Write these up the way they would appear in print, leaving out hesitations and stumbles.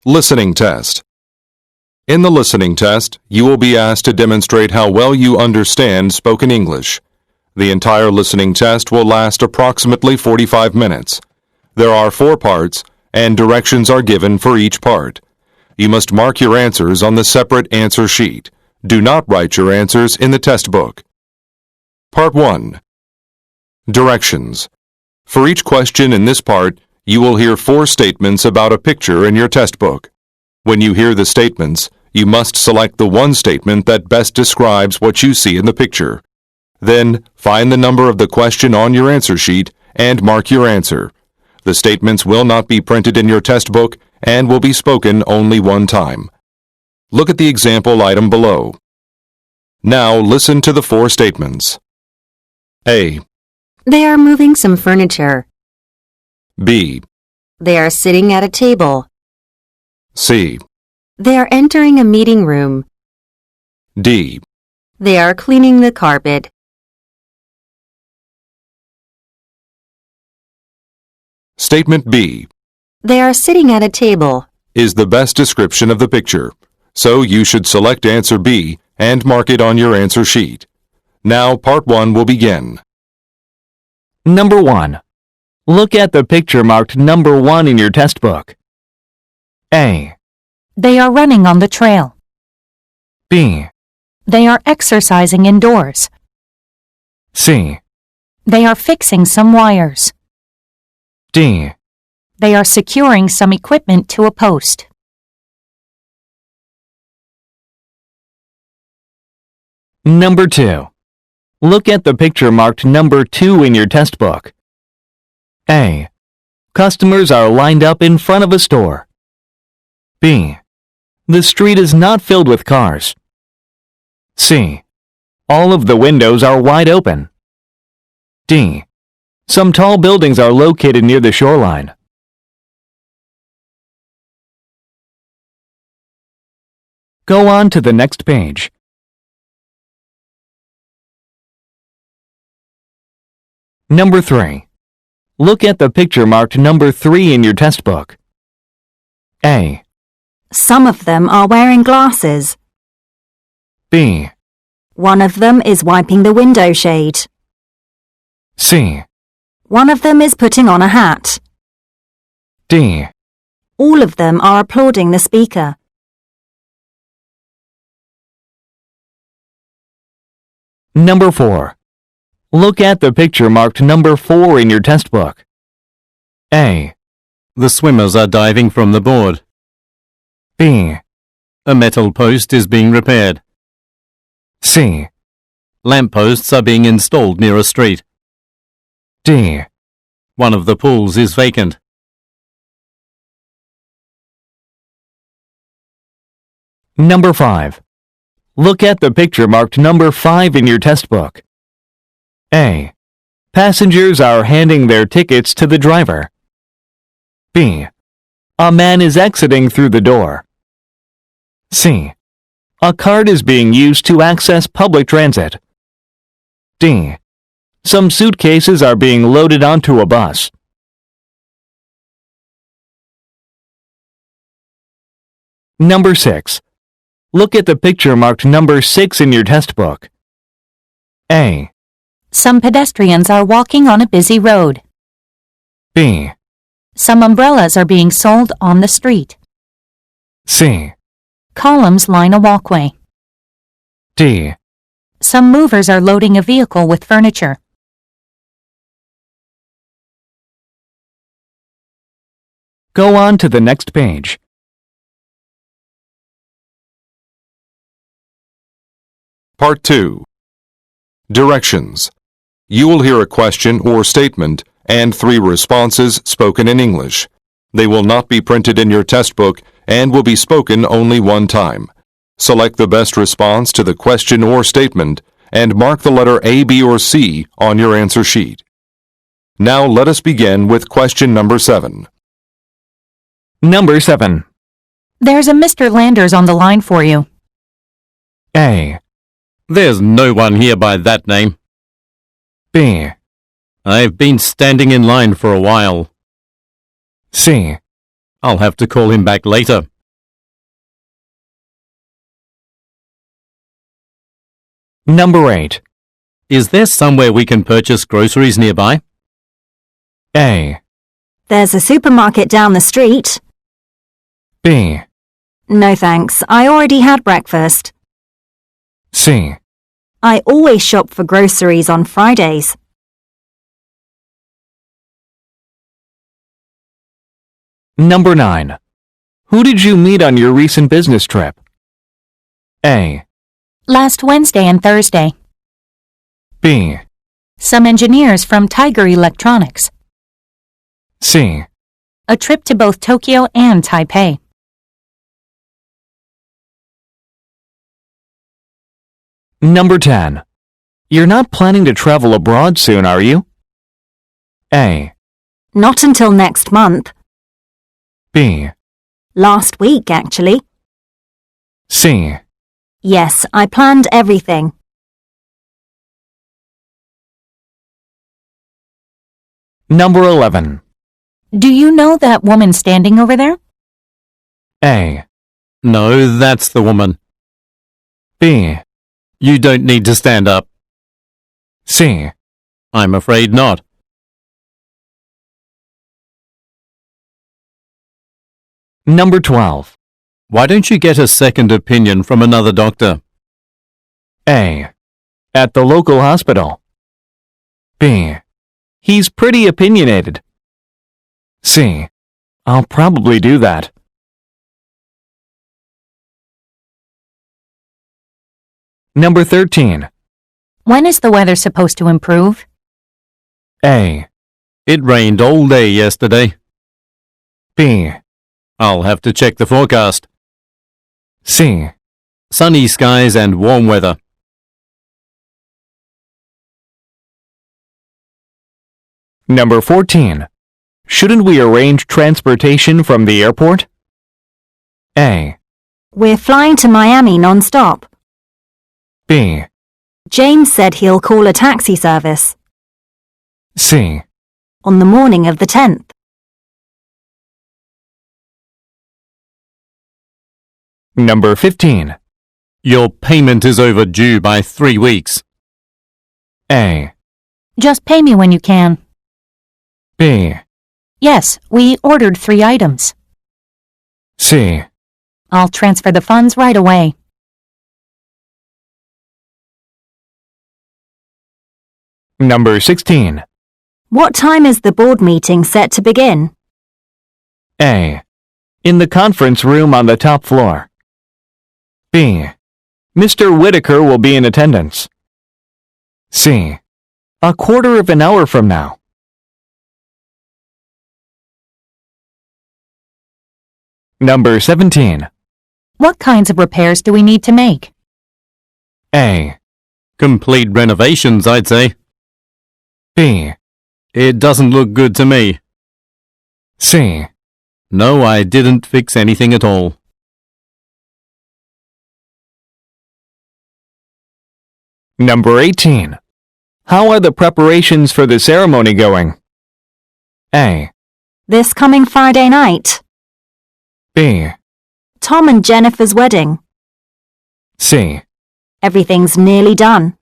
Listening test. In the listening test, you will be asked to demonstrate how well you understand spoken English. The entire listening test will last approximately 45 minutes. There are 4 parts, and directions are given for each part. You must mark your answers on the separate answer sheet. Do not write your answers in the test book. Part 1. Directions. For each question in this part, you will hear 4 statements about a picture in your test book. When you hear the statements, you must select the one statement that best describes what you see in the picture. Then, find the number of the question on your answer sheet and mark your answer. The statements will not be printed in your test book and will be spoken only one time. Look at the example item below. Now listen to the 4 statements. A. They are moving some furniture. B. They are sitting at a table. C. They are entering a meeting room. D. They are cleaning the carpet. Statement B They are sitting at a table. is the best description of the picture, so you should select answer B and mark it on your answer sheet. Now part 1 will begin. Number 1. Look at the picture marked number 1 in your test book. A. They are running on the trail. B. They are exercising indoors. C. They are fixing some wires. D. They are securing some equipment to a post. Number 2. Look at the picture marked number 2 in your test book. A. Customers are lined up in front of a store. B. The street is not filled with cars. C. All of the windows are wide open. D. Some tall buildings are located near the shoreline. Go on to the next page. Number 3. Look at the picture marked number 3 in your test book. A. Some of them are wearing glasses. B. One of them is wiping the window shade. C. One of them is putting on a hat. D. All of them are applauding the speaker. Number 4. Look at the picture marked number 4 in your test book. A. The swimmers are diving from the board. B. A metal post is being repaired. C. Lampposts are being installed near a street. D. One of the pools is vacant. Number 5. Look at the picture marked number 5 in your test book. A. Passengers are handing their tickets to the driver. B. A man is exiting through the door. C. A card is being used to access public transit. D. Some suitcases are being loaded onto a bus. Number 6. Look at the picture marked number 6 in your test book. A. Some pedestrians are walking on a busy road. B. Some umbrellas are being sold on the street. C. Columns line a walkway. D. Some movers are loading a vehicle with furniture. Go on to the next page. Part 2. Directions. You will hear a question or statement and 3 responses spoken in English. They will not be printed in your test book and will be spoken only one time. Select the best response to the question or statement and mark the letter A, B, or C on your answer sheet. Now let us begin with question number 7. Number 7. There's a Mr. Landers on the line for you. A. There's no one here by that name. B. I've been standing in line for a while. C. I'll have to call him back later. Number 8. Is there somewhere we can purchase groceries nearby? A. There's a supermarket down the street. B. No thanks, I already had breakfast. C. I always shop for groceries on Fridays. Number 9. Who did you meet on your recent business trip? A. Last Wednesday and Thursday. B. Some engineers from Tiger Electronics. C. A trip to both Tokyo and Taipei. Number 10. You're not planning to travel abroad soon, are you? A. Not until next month. B. Last week, actually. C. Yes, I planned everything. Number 11. Do you know that woman standing over there? A. No, that's the woman. B. You don't need to stand up. C. I'm afraid not. Number 12. Why don't you get a second opinion from another doctor? A. At the local hospital. B. He's pretty opinionated. C. I'll probably do that. Number 13. When is the weather supposed to improve? A. It rained all day yesterday. B. I'll have to check the forecast. C. Sunny skies and warm weather. Number 14. Shouldn't we arrange transportation from the airport? A. We're flying to Miami non-stop. B. James said he'll call a taxi service. C. On the morning of the 10th. Number 15. Your payment is overdue by 3 weeks. A. Just pay me when you can. B. Yes, we ordered 3 items. C. I'll transfer the funds right away. Number 16. What time is the board meeting set to begin? A. In the conference room on the top floor. B. Mr. Whitaker will be in attendance. C. A quarter of an hour from now. Number 17. What kinds of repairs do we need to make? A. Complete renovations, I'd say. B. It doesn't look good to me. C. No, I didn't fix anything at all. Number 18. How are the preparations for the ceremony going? A. This coming Friday night. B. Tom and Jennifer's wedding. C. Everything's nearly done.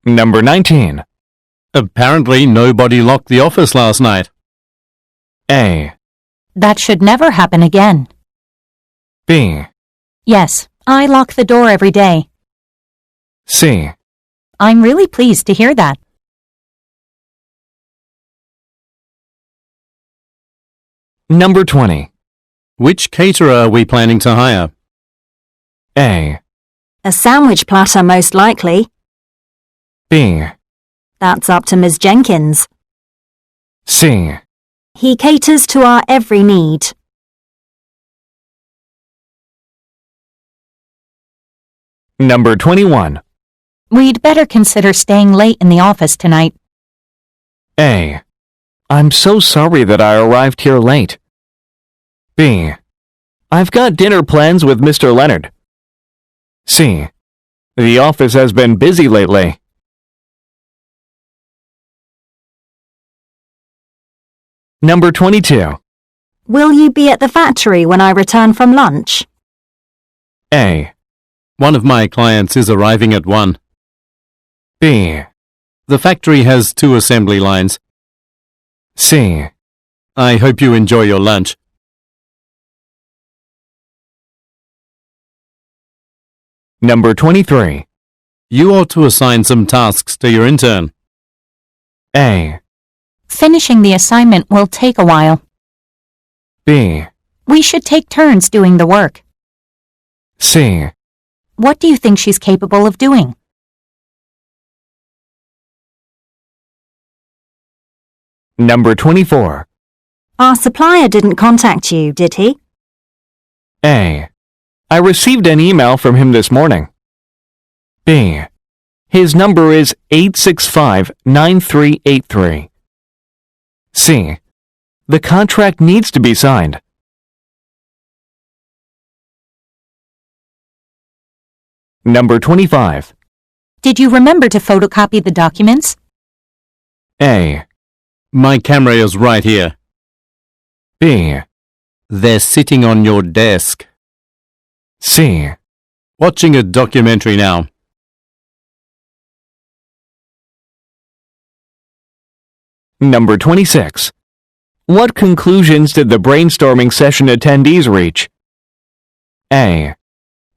Number 19. Apparently, nobody locked the office last night. A. That should never happen again. B. Yes, I lock the door every day. C. I'm really pleased to hear that. Number 20. Which caterer are we planning to hire? A. A sandwich platter most likely. B. That's up to Ms. Jenkins. C. He caters to our every need. Number 21. We'd better consider staying late in the office tonight. A. I'm so sorry that I arrived here late. B. I've got dinner plans with Mr. Leonard. C. The office has been busy lately. Number 22. Will you be at the factory when I return from lunch? A. One of my clients is arriving at 1. B. The factory has 2 assembly lines. C. I hope you enjoy your lunch. Number 23. You ought to assign some tasks to your intern. A. Finishing the assignment will take a while. B. We should take turns doing the work. C. What do you think she's capable of doing? Number 24. Our supplier didn't contact you, did he? A. I received an email from him this morning. B. His number is 865-9383. C. The contract needs to be signed. Number 25. Did you remember to photocopy the documents? A. My camera is right here. B. They're sitting on your desk. C. Watching a documentary now. Number 26. What conclusions did the brainstorming session attendees reach? A.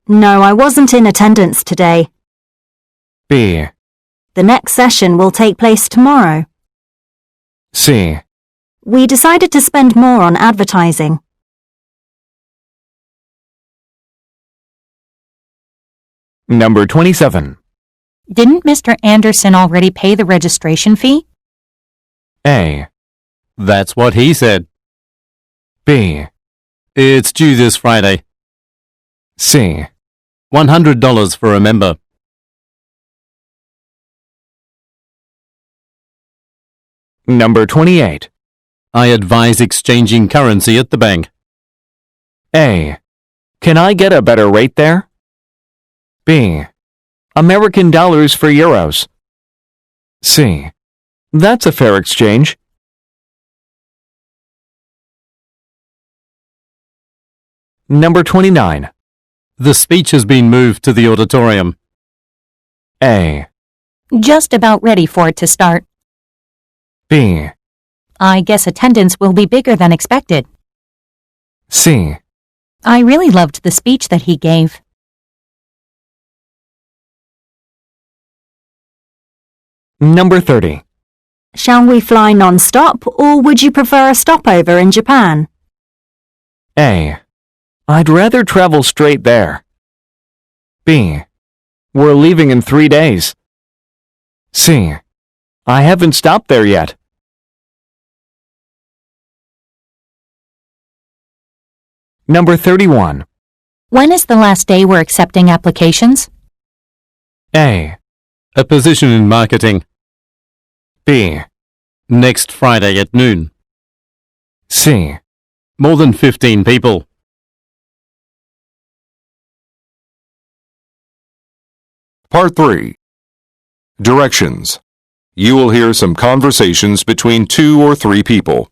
No, I wasn't in attendance today. B. The next session will take place tomorrow. C. We decided to spend more on advertising. Number 27. Didn't Mr. Anderson already pay the registration fee? A. That's what he said. B. It's due this Friday. C. $100 for a member. Number 28. I advise exchanging currency at the bank. A. Can I get a better rate there? B. American dollars for euros. C. That's a fair exchange. Number 29. The speech has been moved to the auditorium. A. Just about ready for it to start. B. I guess attendance will be bigger than expected. C. I really loved the speech that he gave. Number 30. Shall we fly non-stop, or would you prefer a stopover in Japan? A. I'd rather travel straight there. B. We're leaving in 3 days. C. I haven't stopped there yet. Number 31. When is the last day we're accepting applications? A. A position in marketing. B. Next Friday at noon. C. More than 15 people. Part 3. Directions. You will hear some conversations between 2 or 3 people.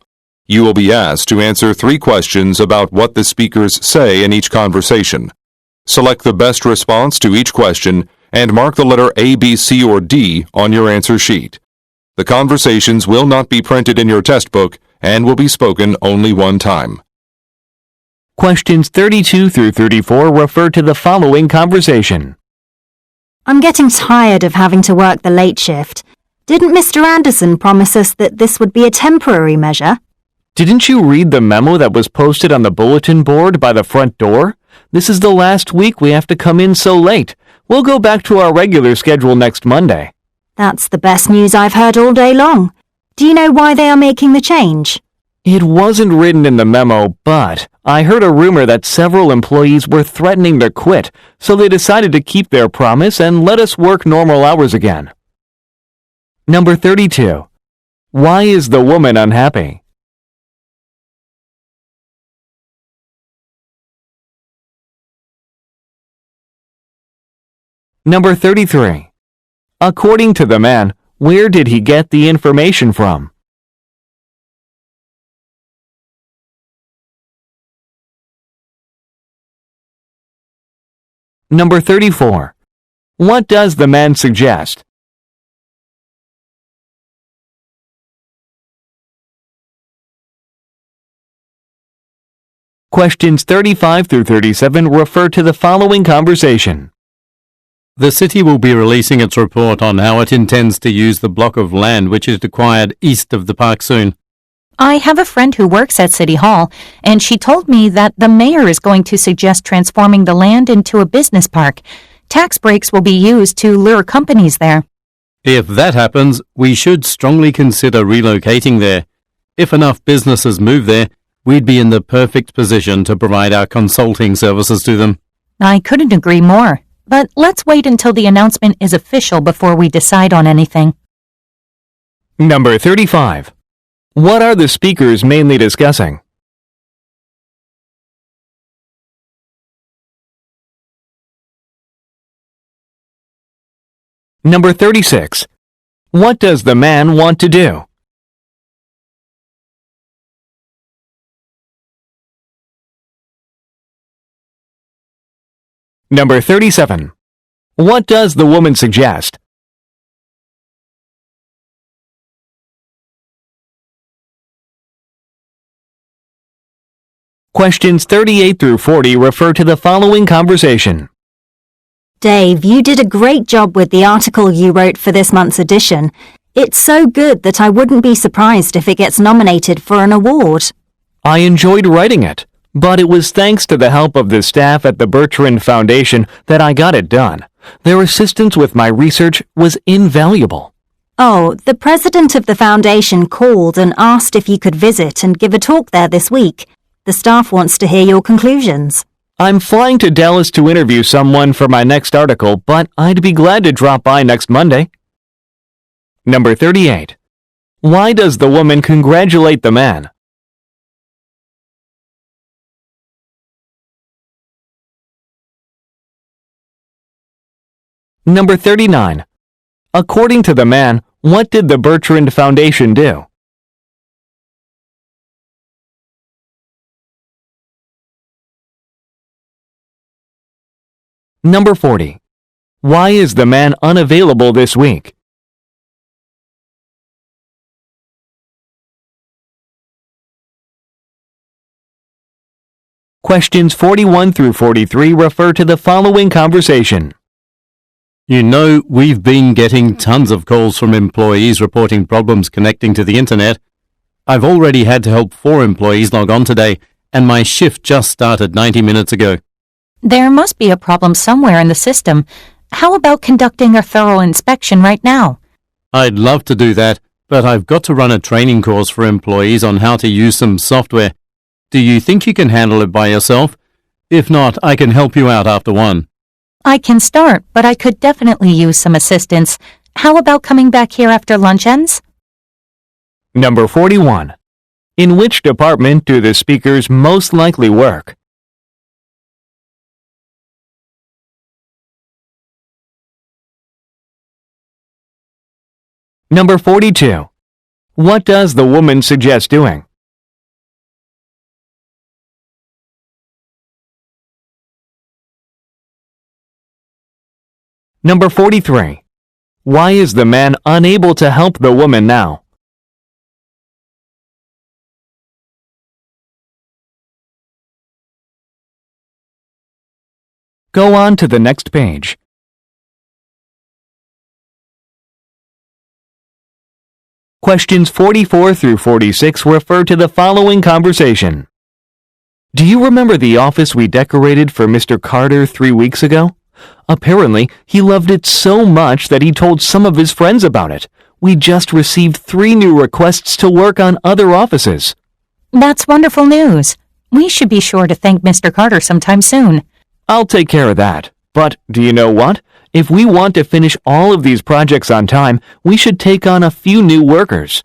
You will be asked to answer 3 questions about what the speakers say in each conversation. Select the best response to each question and mark the letter A, B, C, or D on your answer sheet. The conversations will not be printed in your test book and will be spoken only one time. Questions 32 through 34 refer to the following conversation. I'm getting tired of having to work the late shift. Didn't Mr. Anderson promise us that this would be a temporary measure? Didn't you read the memo that was posted on the bulletin board by the front door? This is the last week we have to come in so late. We'll go back to our regular schedule next Monday. That's the best news I've heard all day long. Do you know why they are making the change? It wasn't written in the memo, but I heard a rumor that several employees were threatening to quit, so they decided to keep their promise and let us work normal hours again. Number 32. Why is the woman unhappy? Number 33. According to the man, where did he get the information from? Number 34. What does the man suggest? Questions 35 through 37 refer to the following conversation. The city will be releasing its report on how it intends to use the block of land which is acquired east of the park soon. I have a friend who works at City Hall, and she told me that the mayor is going to suggest transforming the land into a business park. Tax breaks will be used to lure companies there. If that happens, we should strongly consider relocating there. If enough businesses move there, we'd be in the perfect position to provide our consulting services to them. I couldn't agree more, but let's wait until the announcement is official before we decide on anything. Number 35. What are the speakers mainly discussing? Number 36. What does the man want to do? Number 37. What does the woman suggest? Questions 38 through 40 refer to the following conversation. Dave, you did a great job with the article you wrote for this month's edition. It's so good that I wouldn't be surprised if it gets nominated for an award. I enjoyed writing it, but it was thanks to the help of the staff at the Bertrand Foundation that I got it done. Their assistance with my research was invaluable. Oh, the president of the foundation called and asked if you could visit and give a talk there this week. The staff wants to hear your conclusions. I'm flying to Dallas to interview someone for my next article, but I'd be glad to drop by next Monday. Number 38. Why does the woman congratulate the man? Number 39. According to the man, what did the Bertrand Foundation do? Number 40. Why is the man unavailable this week? Questions 41 through 43 refer to the following conversation. You know, we've been getting tons of calls from employees reporting problems connecting to the internet. I've already had to help 4 employees log on today, and my shift just started 90 minutes ago. There must be a problem somewhere in the system. How about conducting a thorough inspection right now? I'd love to do that, but I've got to run a training course for employees on how to use some software. Do you think you can handle it by yourself? If not, I can help you out after one. I can start, but I could definitely use some assistance. How about coming back here after lunch ends? Number 41. In which department do the speakers most likely work? Number 42. What does the woman suggest doing? Number 43. Why is the man unable to help the woman now? Go on to the next page. Questions 44 through 46 refer to the following conversation. Do you remember the office we decorated for Mr. Carter 3 weeks ago? Apparently, he loved it so much that he told some of his friends about it. We just received 3 new requests to work on other offices. That's wonderful news. We should be sure to thank Mr. Carter sometime soon. I'll take care of that. But do you know what? If we want to finish all of these projects on time, we should take on a few new workers.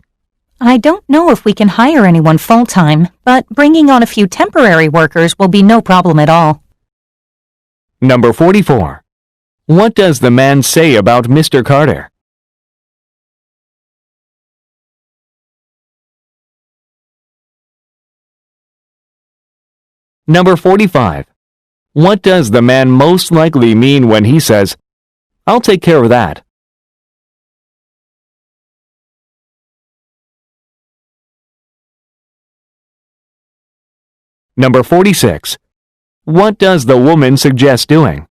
I don't know if we can hire anyone full-time, but bringing on a few temporary workers will be no problem at all. Number 44. What does the man say about Mr. Carter? Number 45. What does the man most likely mean when he says, "I'll take care of that"? Number 46. What does the woman suggest doing?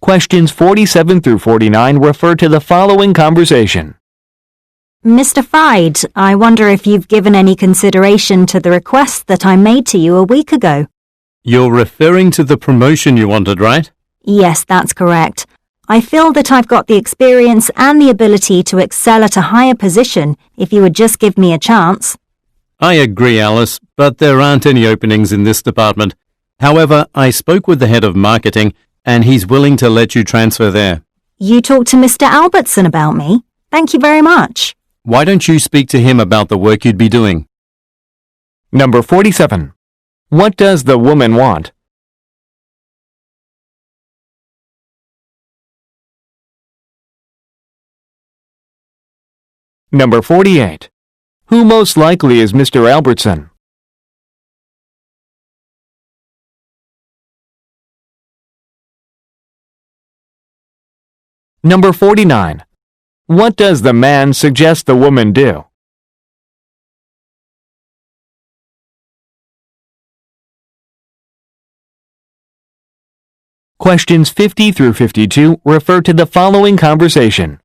Questions 47 through 49 refer to the following conversation. Mr. Fried, I wonder if you've given any consideration to the request that I made to you a week ago. You're referring to the promotion you wanted, right? Yes, that's correct. I feel that I've got the experience and the ability to excel at a higher position if you would just give me a chance. I agree, Alice, but there aren't any openings in this department. However, I spoke with the head of marketing, and he's willing to let you transfer there. You talked to Mr. Albertson about me. Thank you very much. Why don't you speak to him about the work you'd be doing? Number 47. What does the woman want? Number 48. Who most likely is Mr. Albertson? Number 49. What does the man suggest the woman do? Questions 50 through 52 refer to the following conversation.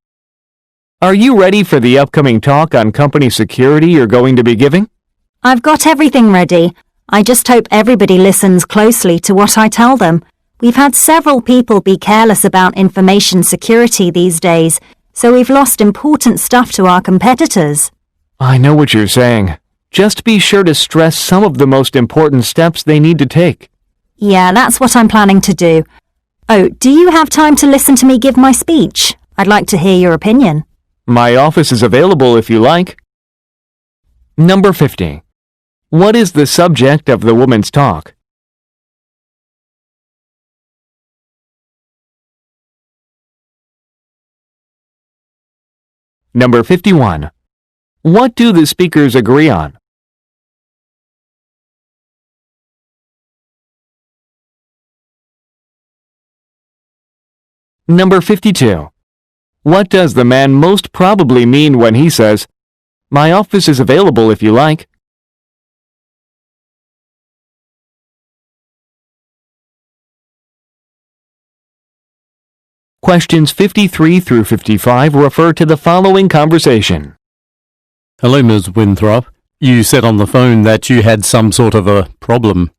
Are you ready for the upcoming talk on company security you're going to be giving? I've got everything ready. I just hope everybody listens closely to what I tell them. We've had several people be careless about information security these days, so we've lost important stuff to our competitors. I know what you're saying. Just be sure to stress some of the most important steps they need to take. Yeah, that's what I'm planning to do. Oh, do you have time to listen to me give my speech? I'd like to hear your opinion. My office is available if you like. Number 50. What is the subject of the woman's talk? Number 51. What do the speakers agree on? Number 52. What does the man most probably mean when he says, "My office is available if you like"? Questions 53 through 55 refer to the following conversation. Hello, Ms. Winthrop. You said on the phone that you had some sort of a problem.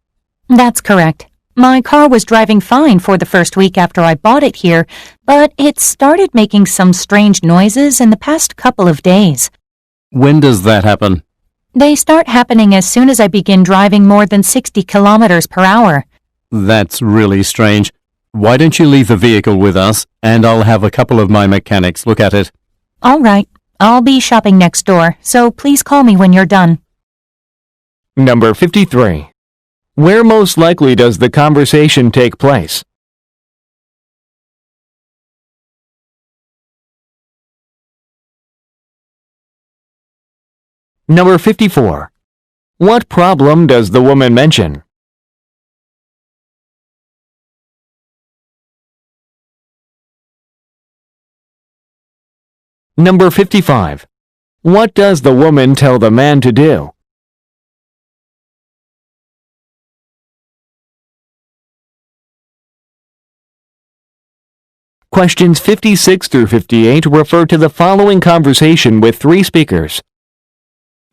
That's correct. My car was driving fine for the first week after I bought it here, but it started making some strange noises in the past couple of days. When does that happen? They start happening as soon as I begin driving more than 60 kilometers per hour. That's really strange. Why don't you leave the vehicle with us, and I'll have a couple of my mechanics look at it. All right. I'll be shopping next door, so please call me when you're done. Number 53. Where most likely does the conversation take place? Number 54. What problem does the woman mention? Number 55. What does the woman tell the man to do? Questions 56 through 58 refer to the following conversation with three speakers.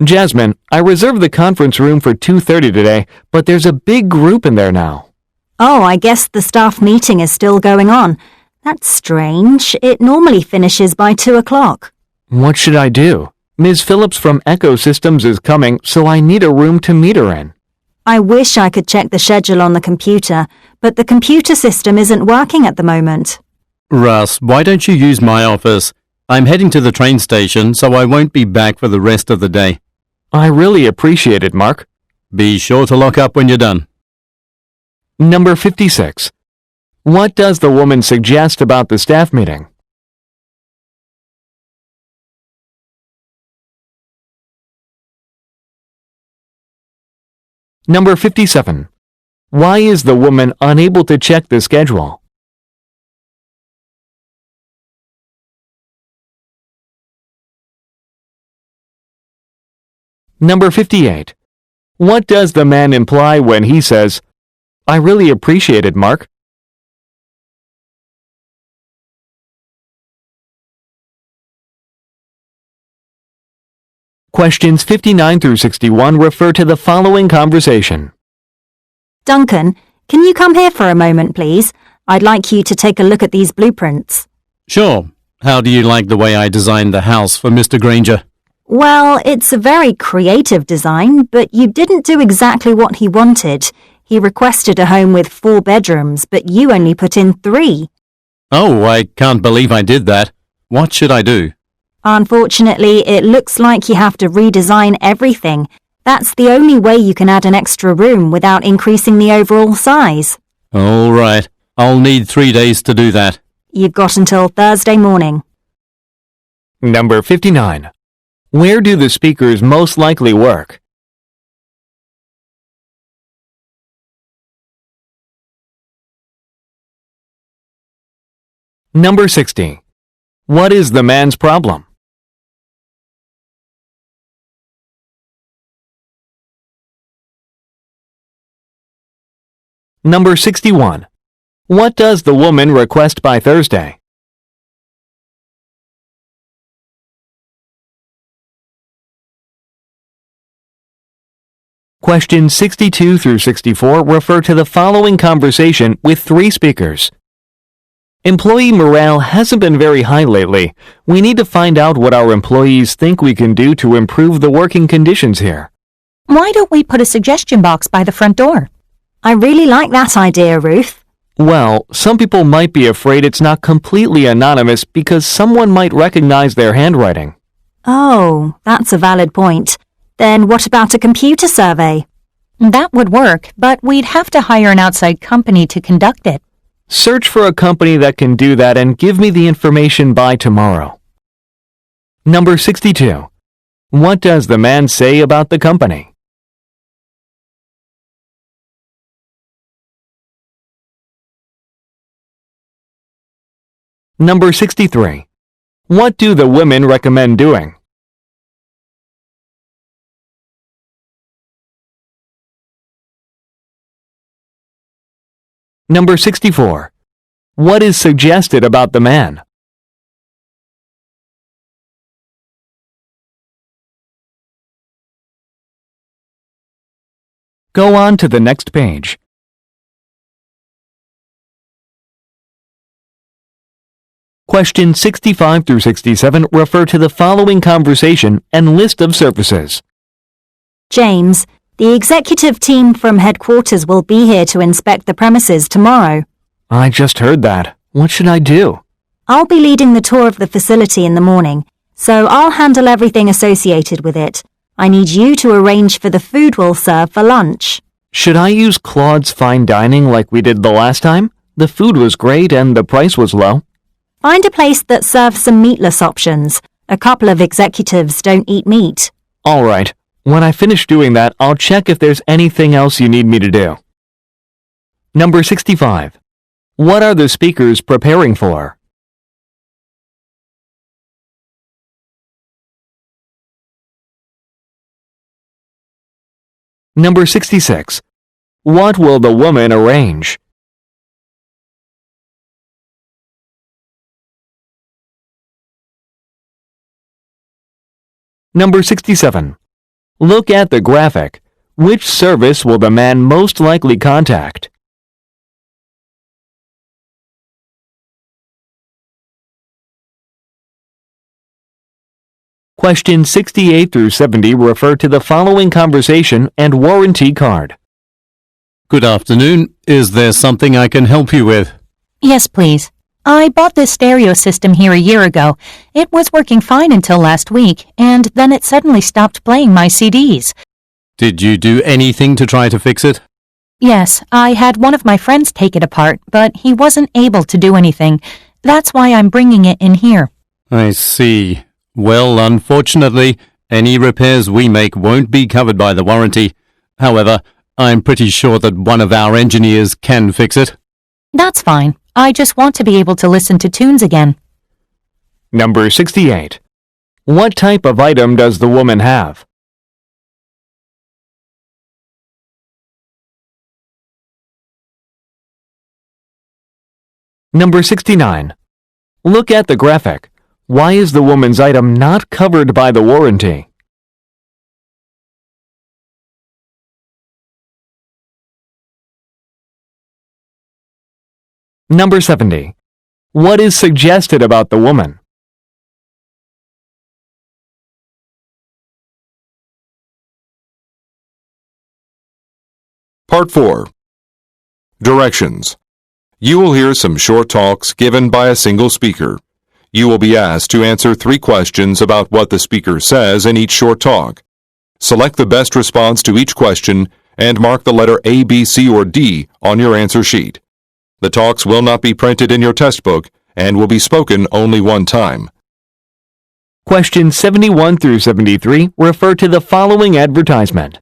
Jasmine, I reserved the conference room for 2:30 today, but there's a big group in there now. Oh, I guess the staff meeting is still going on. That's strange. It normally finishes by 2 o'clock. What should I do? Ms. Phillips from Ecosystems is coming, so I need a room to meet her in. I wish I could check the schedule on the computer, but the computer system isn't working at the moment. Russ, why don't you use my office? I'm heading to the train station, so I won't be back for the rest of the day. I really appreciate it, Mark. Be sure to lock up when you're done. Number 56. What does the woman suggest about the staff meeting? Number 57. Why is the woman unable to check the schedule? Number 58. What does the man imply when he says, "I really appreciate it, Mark"? Questions 59 through 61 refer to the following conversation. Duncan, can you come here for a moment, please? I'd like you to take a look at these blueprints. Sure. How do you like the way I designed the house for Mr. Granger? Well, it's a very creative design, but you didn't do exactly what he wanted. He requested a home with 4 bedrooms, but you only put in 3. Oh, I can't believe I did that. What should I do? Unfortunately, it looks like you have to redesign everything. That's the only way you can add an extra room without increasing the overall size. All right. I'll need 3 days to do that. You've got until Thursday morning. Number 59. Where do the speakers most likely work? Number 60. What is the man's problem? Number 61. What does the woman request by Thursday? Questions 62 through 64 refer to the following conversation with 3 speakers. Employee morale hasn't been very high lately. We need to find out what our employees think we can do to improve the working conditions here. Why don't we put a suggestion box by the front door? I really like that idea, Ruth. Well, some people might be afraid it's not completely anonymous because someone might recognize their handwriting. Oh, that's a valid point. Then what about a computer survey? That would work, but we'd have to hire an outside company to conduct it. Search for a company that can do that and give me the information by tomorrow. Number 62. What does the man say about the company? Number 63. What do the women recommend doing? Number 64. What is suggested about the man? Go on to the next page. Questions 65 through 67 refer to the following conversation and list of services. James, the executive team from headquarters will be here to inspect the premises tomorrow. I just heard that. What should I do? I'll be leading the tour of the facility in the morning, so I'll handle everything associated with it. I need you to arrange for the food we'll serve for lunch. Should I use Claude's Fine Dining like we did the last time? The food was great and the price was low. Find a place that serves some meatless options. A couple of executives don't eat meat. All right. When I finish doing that, I'll check if there's anything else you need me to do. Number 65. What are the speakers preparing for? Number 66. What will the woman arrange? Number 67. Look at the graphic. Which service will the man most likely contact? Questions 68 through 70 refer to the following conversation and warranty card. Good afternoon. Is there something I can help you with? Yes, please. I bought this stereo system here a year ago. It was working fine until last week, and then it suddenly stopped playing my CDs. Did you do anything to try to fix it? Yes, I had one of my friends take it apart, but he wasn't able to do anything. That's why I'm bringing it in here. I see. Well, unfortunately, any repairs we make won't be covered by the warranty. However, I'm pretty sure that one of our engineers can fix it. That's fine. I just want to be able to listen to tunes again. Number 68. What type of item does the woman have? Number 69. Look at the graphic. Why is the woman's item not covered by the warranty? Number 70. What is suggested about the woman? Part 4. Directions. You will hear some short talks given by a single speaker. You will be asked to answer 3 questions about what the speaker says in each short talk. Select the best response to each question and mark the letter A, B, C, or D on your answer sheet. The talks will not be printed in your test book and will be spoken only one time. Questions 71 through 73 refer to the following advertisement.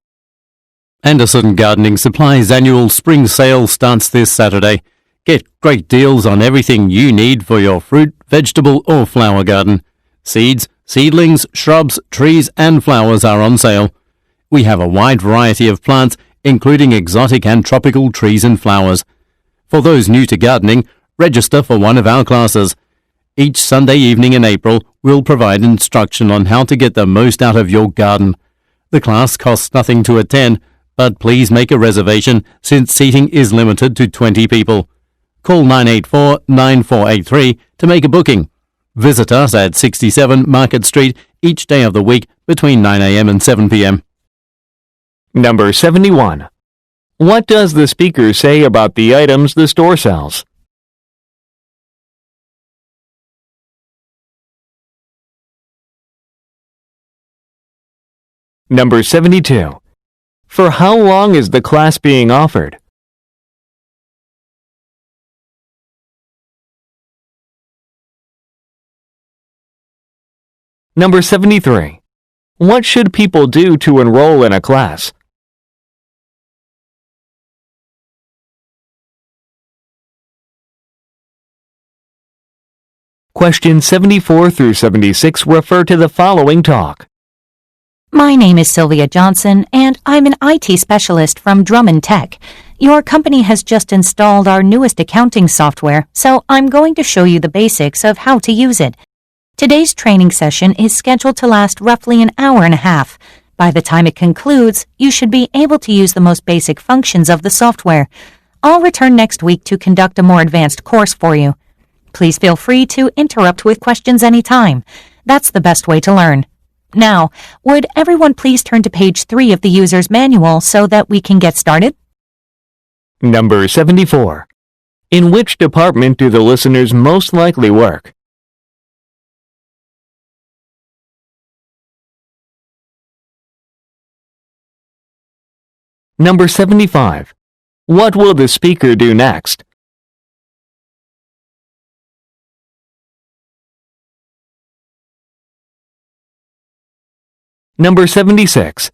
Anderson Gardening Supplies annual spring sale starts this Saturday. Get great deals on everything you need for your fruit, vegetable, or flower garden. Seeds, seedlings, shrubs, trees, and flowers are on sale. We have a wide variety of plants, including exotic and tropical trees and flowers. For those new to gardening, register for one of our classes. Each Sunday evening in April, we'll provide instruction on how to get the most out of your garden. The class costs nothing to attend, but please make a reservation since seating is limited to 20 people. Call 984-9483 to make a booking. Visit us at 67 Market Street each day of the week between 9 a.m. and 7 p.m. Number 71. What does the speaker say about the items the store sells? Number 72. For how long is the class being offered? Number 73. What should people do to enroll in a class? Questions 74 through 76 refer to the following talk. My name is Sylvia Johnson, and I'm an IT specialist from Drummond Tech. Your company has just installed our newest accounting software, so I'm going to show you the basics of how to use it. Today's training session is scheduled to last roughly an hour and a half. By the time it concludes, you should be able to use the most basic functions of the software. I'll return next week to conduct a more advanced course for you. Please feel free to interrupt with questions anytime. That's the best way to learn. Now, would everyone please turn to page 3 of the user's manual so that we can get started? Number 74. In which department do the listeners most likely work? Number 75. What will the speaker do next? Number 76.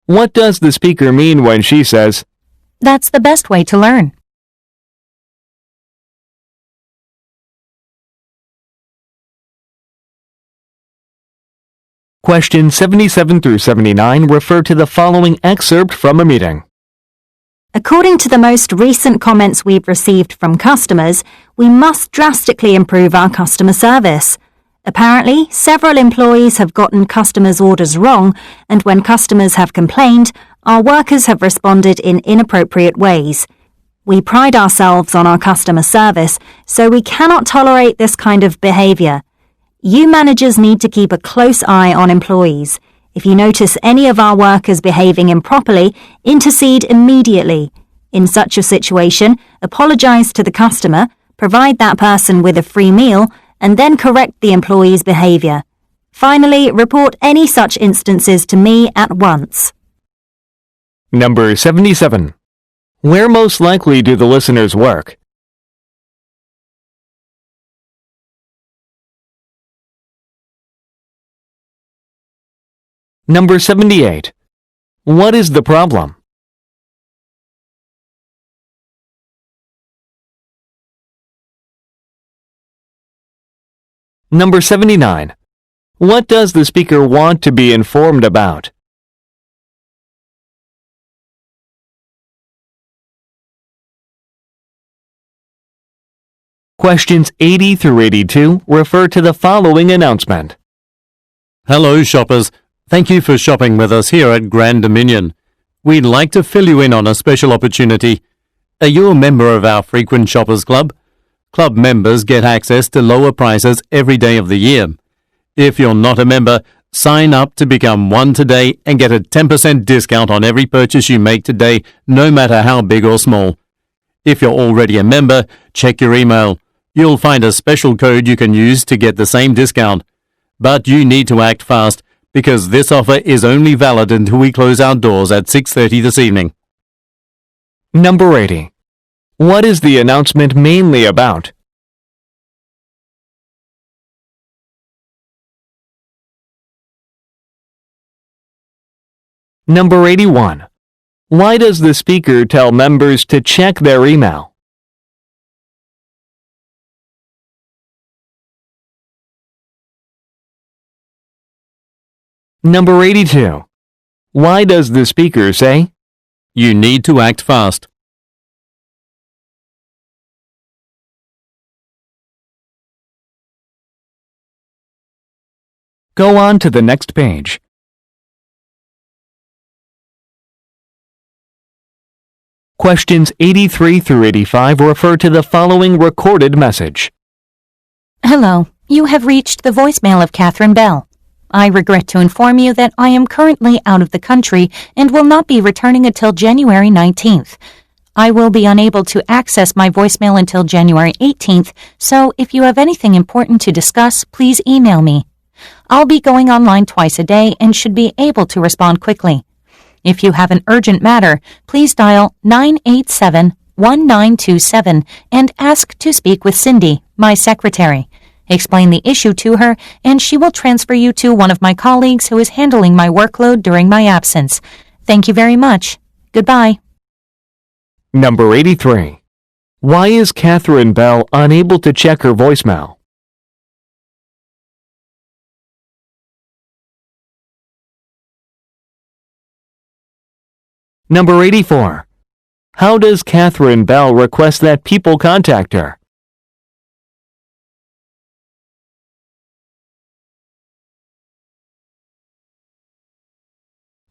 What does the speaker mean when she says, That's the best way to learn. Questions 77 through 79 refer to the following excerpt from a meeting. According to the most recent comments we've received from customers, we must drastically improve our customer service. Apparently, several employees have gotten customers' orders wrong, and when customers have complained, our workers have responded in inappropriate ways. We pride ourselves on our customer service, so we cannot tolerate this kind of behavior. You managers need to keep a close eye on employees. If you notice any of our workers behaving improperly, intercede immediately. In such a situation, apologize to the customer, provide that person with a free meal, and then correct the employee's behavior. Finally, report any such instances to me at once. Number 77. Where most likely do the listeners work? Number 78. What is the problem? Number 79. What does the speaker want to be informed about? Questions 80 through 82 refer to the following announcement. Hello, shoppers. Thank you for shopping with us here at Grand Dominion. We'd like to fill you in on a special opportunity. Are you a member of our Frequent Shoppers Club? Club members get access to lower prices every day of the year. If you're not a member, sign up to become one today and get a 10% discount on every purchase you make today, no matter how big or small. If you're already a member, check your email. You'll find a special code you can use to get the same discount. But you need to act fast because this offer is only valid until we close our doors at 6:30 this evening. Number 80. What is the announcement mainly about? Number 81. Why does the speaker tell members to check their email? Number 82. Why does the speaker say, You need to act fast. Go on to the next page. Questions 83 through 85 refer to the following recorded message. Hello, you have reached the voicemail of Catherine Bell. I regret to inform you that I am currently out of the country and will not be returning until January 19th. I will be unable to access my voicemail until January 18th, so if you have anything important to discuss, please email me. I'll be going online twice a day and should be able to respond quickly. If you have an urgent matter, please dial 987-1927 and ask to speak with Cindy, my secretary. Explain the issue to her, and she will transfer you to one of my colleagues who is handling my workload during my absence. Thank you very much. Goodbye. Number 83. Why is Catherine Bell unable to check her voicemail? Number 84. How does Catherine Bell request that people contact her?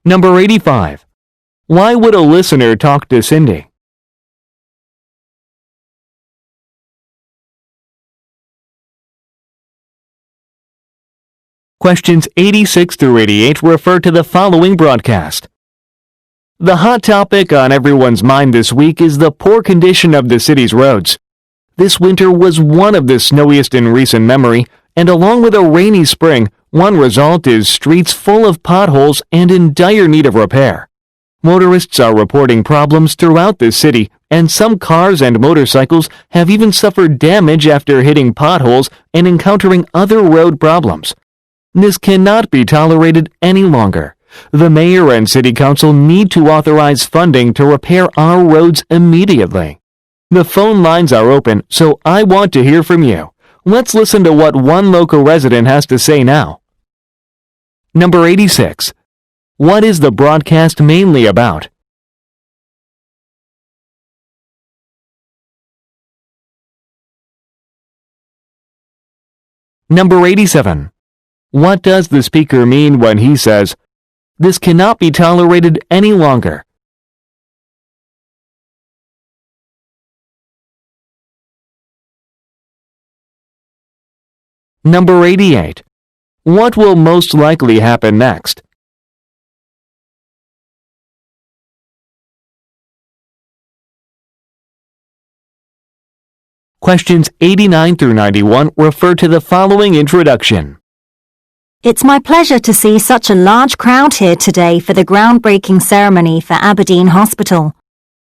Number 85. Why would a listener talk to Cindy? Questions 86 through 88 refer to the following broadcast. The hot topic on everyone's mind this week is the poor condition of the city's roads. This winter was one of the snowiest in recent memory, and along with a rainy spring, one result is streets full of potholes and in dire need of repair. Motorists are reporting problems throughout the city, and some cars and motorcycles have even suffered damage after hitting potholes and encountering other road problems. This cannot be tolerated any longer. The mayor and city council need to authorize funding to repair our roads immediately. The phone lines are open, so I want to hear from you. Let's listen to what one local resident has to say now. Number 86. What is the broadcast mainly about? Number 87. What does the speaker mean when he says, "This cannot be tolerated any longer"? Number 88. What will most likely happen next? Questions 89 through 91 refer to the following introduction. It's my pleasure to see such a large crowd here today for the groundbreaking ceremony for Aberdeen Hospital.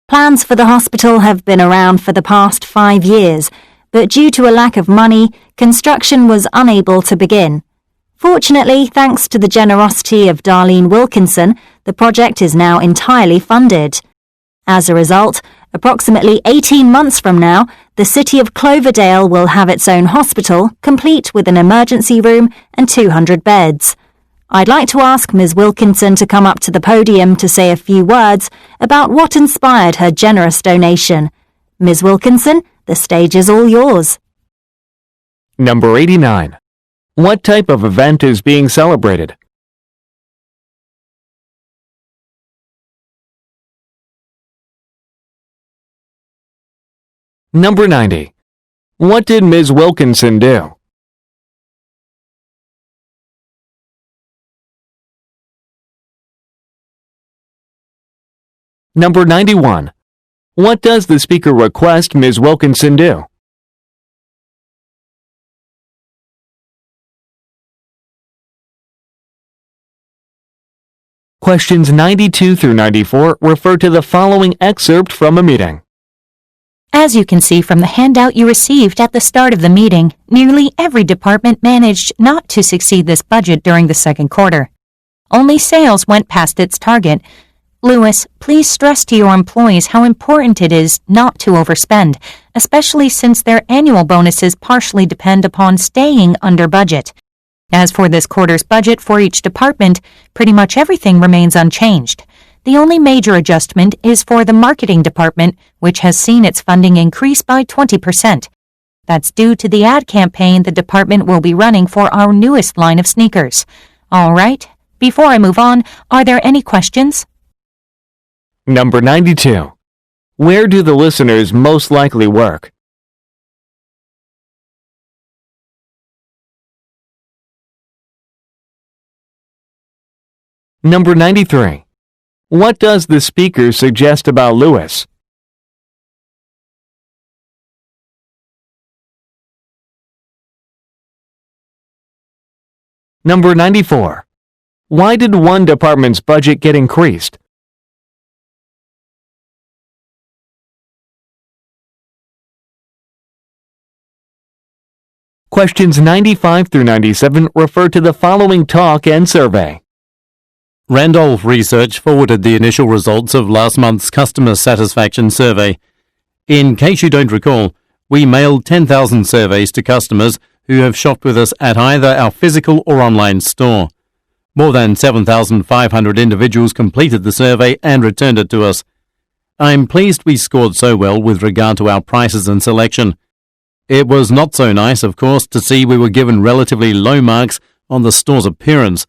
Plans for the hospital have been around for the past 5 years, but due to a lack of money, construction was unable to begin. Fortunately, thanks to the generosity of Darlene Wilkinson, the project is now entirely funded. As a result, approximately 18 months from now, The city of Cloverdale will have its own hospital, complete with an emergency room and 200 beds. I'd like to ask Ms. Wilkinson to come up to the podium to say a few words about what inspired her generous donation. Ms. Wilkinson, the stage is all yours. Number 89. What type of event is being celebrated? Number 90. What did Ms. Wilkinson do? Number 91. What does the speaker request Ms. Wilkinson do? Questions 92 through 94 refer to the following excerpt from a meeting. As you can see from the handout you received at the start of the meeting, nearly every department managed not to succeed this budget during the second quarter. Only sales went past its target. Lewis, please stress to your employees how important it is not to overspend, especially since their annual bonuses partially depend upon staying under budget. As for this quarter's budget for each department, pretty much everything remains unchanged. The only major adjustment is for the marketing department, which has seen its funding increase by 20%. That's due to the ad campaign the department will be running for our newest line of sneakers. All right, before I move on, are there any questions? Number 92. Where do the listeners most likely work? Number 93. What does the speaker suggest about Lewis? Number 94. Why did one department's budget get increased? Questions 95 through 97 refer to the following talk and survey. Randolph Research forwarded the initial results of last month's customer satisfaction survey. In case you don't recall, we mailed 10,000 surveys to customers who have shopped with us at either our physical or online store. More than 7,500 individuals completed the survey and returned it to us. I'm pleased we scored so well with regard to our prices and selection. It was not so nice, of course, to see we were given relatively low marks on the store's appearance.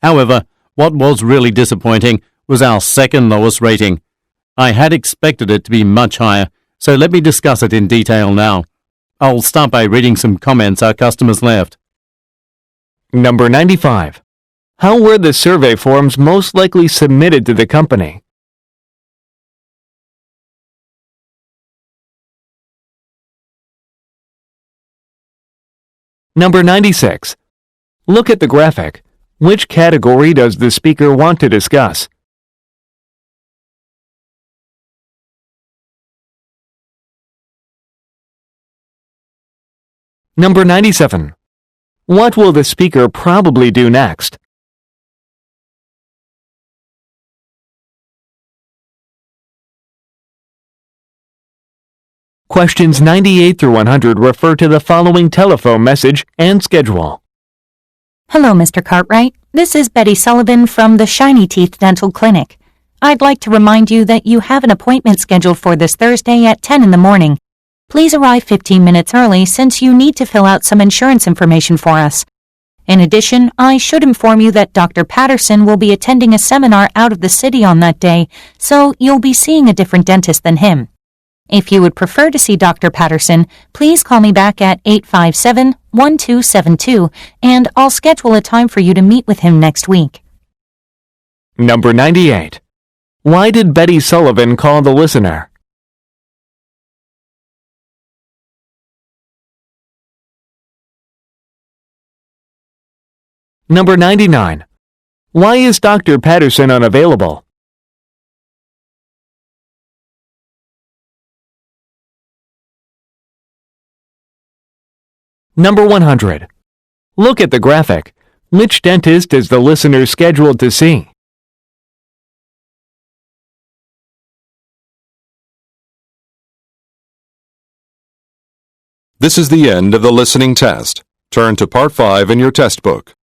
However, what was really disappointing was our second lowest rating. I had expected it to be much higher, so let me discuss it in detail now. I'll start by reading some comments our customers left. Number 95. How were the survey forms most likely submitted to the company? Number 96. Look at the graphic. Which category does the speaker want to discuss? Number 97. What will the speaker probably do next? Questions 98 through 100 refer to the following telephone message and schedule. Hello, Mr. Cartwright. This is Betty Sullivan from the Shiny Teeth Dental Clinic. I'd like to remind you that you have an appointment scheduled for this Thursday at 10 in the morning. Please arrive 15 minutes early since you need to fill out some insurance information for us. In addition, I should inform you that Dr. Patterson will be attending a seminar out of the city on that day, so you'll be seeing a different dentist than him. If you would prefer to see Dr. Patterson, please call me back at 857-1272, and I'll schedule a time for you to meet with him next week. Number 98. Why did Betty Sullivan call the listener? Number 99. Why is Dr. Patterson unavailable? Number 100. Look at the graphic. Which dentist is the listener scheduled to see? This is the end of the listening test. Turn to Part 5 in your test book.